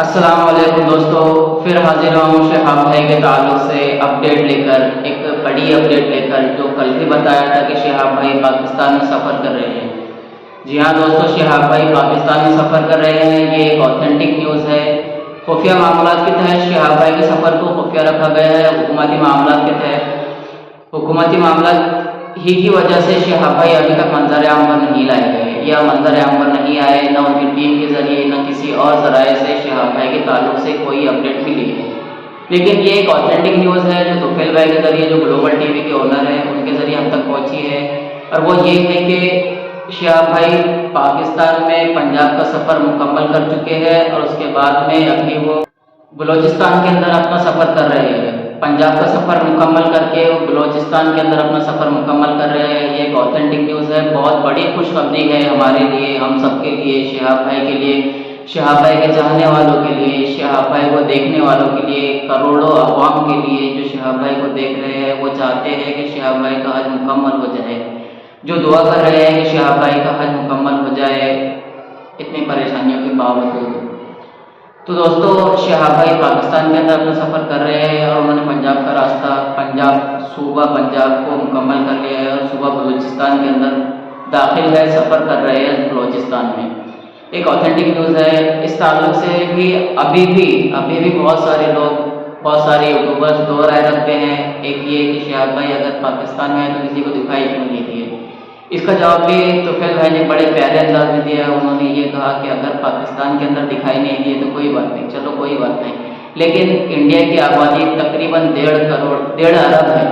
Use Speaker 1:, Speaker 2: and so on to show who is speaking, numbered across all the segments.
Speaker 1: السلام علیکم دوستو، پھر حاضر ہوں شہاب بھائی کے تعلق سے اپڈیٹ لے کر، ایک بڑی اپڈیٹ لے کر، جو کل بھی بتایا تھا کہ شہاب بھائی پاکستان میں سفر کر رہے ہیں۔ جی ہاں دوستو، شہاب بھائی پاکستان میں سفر کر رہے ہیں، یہ ایک اوتھینٹک نیوز ہے۔ خفیہ معاملات کے تحت شہاب بھائی کے سفر کو خفیہ رکھا گیا ہے۔ حکومتی معاملات کے تحت، حکومتی معاملات ہی کی وجہ سے شہاب بھائی ابھی تک منظر عام پر نہیں لائے گئے، یا منظر عام پر نہیں آئے، نہ ان کی ٹیم کے ذریعے نہ کسی اور ذرائع سے شہاب بھائی کے تعلق سے کوئی اپڈیٹ ملی ہے۔ لیکن یہ ایک اوتھینٹک نیوز ہے جو توفیل بھائی کے ذریعے، جو گلوبل ٹی وی کے اونر ہیں، ان کے ذریعے ہم تک پہنچی ہے، اور وہ یہ ہے کہ شہاب بھائی پاکستان میں پنجاب کا سفر مکمل کر چکے ہیں، اور اس کے بعد میں ابھی وہ بلوچستان کے اندر اپنا سفر کر رہے ہیں۔ پنجاب کا سفر مکمل کر کے وہ بلوچستان کے اندر اپنا سفر مکمل کر رہے ہیں۔ یہ ایک اوتھینٹک نیوز ہے، بہت بڑی خوشخبری ہے ہمارے لیے، ہم سب کے لیے، شہاب بھائی کے لیے، شہاب بھائی کے چاہنے والوں کے لیے، شہاب بھائی کو دیکھنے والوں کے لیے، کروڑوں عوام کے لیے جو شہاب بھائی کو دیکھ رہے ہیں، وہ چاہتے ہیں کہ شہاب بھائی کا حج مکمل ہو جائے، جو دعا کر رہے ہیں کہ شہاب بھائی کا حج مکمل ہو جائے اتنی پریشانیوں کے باوجود۔ تو دوستو، شہاب بھائی پاکستان کے اندر اپنا سفر کر رہے ہیں، اور انہوں نے پنجاب کا راستہ، صوبہ پنجاب کو مکمل کر لیا ہے، اور صوبہ بلوچستان کے اندر داخل ہے، سفر کر رہے ہیں بلوچستان میں۔ ایک اوتھینٹک نیوز ہے۔ اس تعلق سے بھی ابھی بھی بہت سارے لوگ، بہت سارے یوٹیوبرز دو رائے رکھتے ہیں۔ ایک یہ کہ شہاب بھائی اگر پاکستان میں آئے تو کسی کو دکھائی کیوں نہیں دیے۔ اس کا جواب بھی توفیل بھائی نے بڑے پیارے انداز میں دیا۔ انہوں نے یہ کہا کہ اگر پاکستان کے اندر دکھائی نہیں دیے تو کوئی بات نہیں، چلو کوئی بات نہیں، لیکن انڈیا کی آبادی تقریباً 1.5 ارب ہے،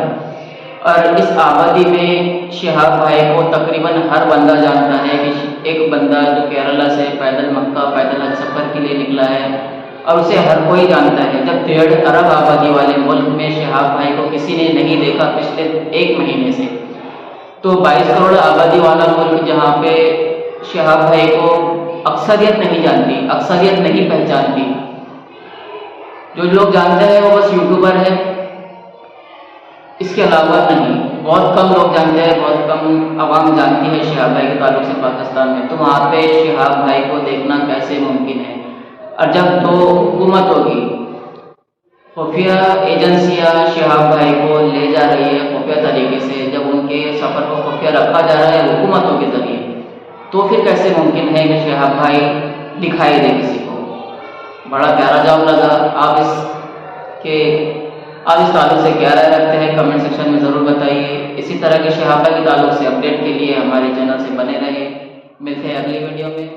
Speaker 1: اور اس آبادی میں شہاب بھائی کو تقریباً ہر بندہ جانتا ہے کہ ایک بندہ جو کیرلا سے پیدل مکہ پیدل حج سفر کے لیے نکلا ہے، اور اسے ہر کوئی جانتا ہے۔ جب 1.5 ارب آبادی والے ملک میں شہاب بھائی کو کسی نے نہیں دیکھا پچھلے 1 مہینے سے، تو 22 کروڑ آبادی والا ملک جہاں پہ شہاب بھائی کو اکثریت نہیں جانتی، اکثریت نہیں پہچانتی، جو لوگ جانتے ہیں وہ بس یوٹیوبر ہے، اس کے علاوہ نہیں، بہت کم لوگ جانتے ہیں، بہت کم عوام جانتی ہے شہاب بھائی کے تعلق سے پاکستان میں۔ تو وہاں پہ شہاب بھائی کو دیکھنا کیسے ممکن ہے؟ اور جب تو حکومت ہوگی، خفیہ ایجنسیاں شہاب بھائی کو لے جا رہی ہے خفیہ طریقے سے، جب ان کے سفر کو خفیہ رکھا جا رہا ہے حکومتوں کے ذریعے، تو پھر کیسے ممکن ہے کہ شہاب بھائی دکھائی دے کسی کو؟ بڑا پیارا جواب لگا۔ آپ اس تعلق سے کیا رائے رکھتے ہیں کمنٹ سیکشن میں ضرور بتائیے۔ اسی طرح کے شہاب بھائی کے تعلق سے اپڈیٹ کے لیے ہمارے چینل سے بنے رہے۔ ملتے ہیں اگلی ویڈیو میں۔